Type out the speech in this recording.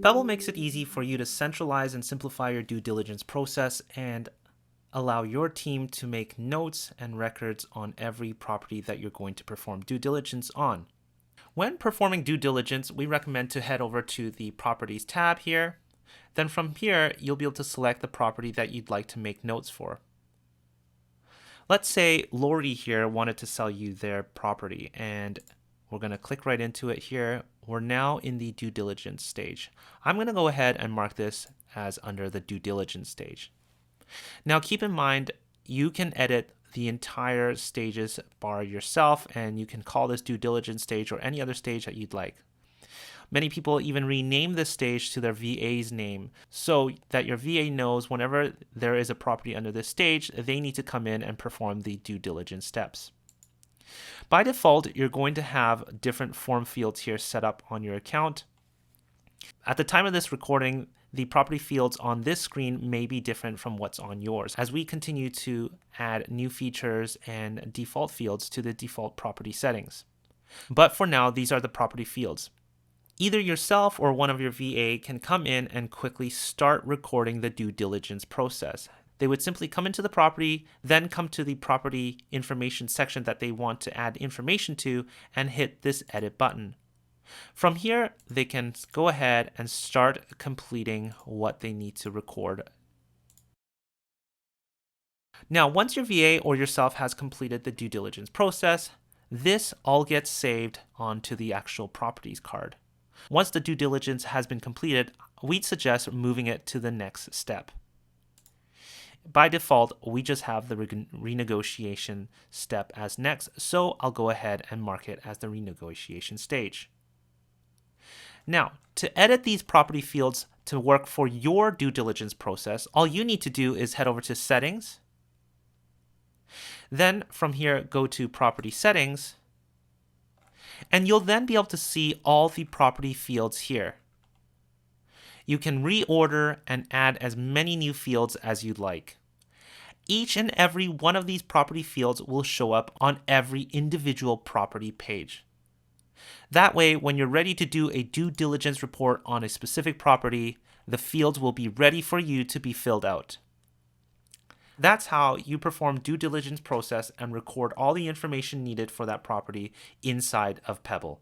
Pebble makes it easy for you to centralize and simplify your due diligence process and allow your team to make notes and records on every property that you're going to perform due diligence on. When performing due diligence, we recommend to head over to the Properties tab here. Then from here, you'll be able to select the property that you'd like to make notes for. Let's say Lori here wanted to sell you their property, and we're going to click right into it here. We're now in the due diligence stage. I'm going to go ahead and mark this as under the due diligence stage. Now keep in mind, you can edit the entire stages bar yourself, and you can call this due diligence stage or any other stage that you'd like. Many people even rename this stage to their VA's name so that your VA knows whenever there is a property under this stage, they need to come in and perform the due diligence steps. By default, you're going to have different form fields here set up on your account. At the time of this recording, the property fields on this screen may be different from what's on yours as we continue to add new features and default fields to the default property settings. But for now, these are the property fields. Either yourself or one of your VA can come in and quickly start recording the due diligence process. They would simply come into the property, then come to the property information section that they want to add information to and hit this edit button. From here, they can go ahead and start completing what they need to record. Now, once your VA or yourself has completed the due diligence process, this all gets saved onto the actual properties card. Once the due diligence has been completed, we'd suggest moving it to the next step. By default, we just have the renegotiation step as next, so I'll go ahead and mark it as the renegotiation stage. Now, to edit these property fields to work for your due diligence process, all you need to do is head over to Settings. Then from here, go to Property Settings, and you'll then be able to see all the property fields here. You can reorder and add as many new fields as you'd like. Each and every one of these property fields will show up on every individual property page. That way, when you're ready to do a due diligence report on a specific property, the fields will be ready for you to be filled out. That's how you perform due diligence process and record all the information needed for that property inside of Pebble.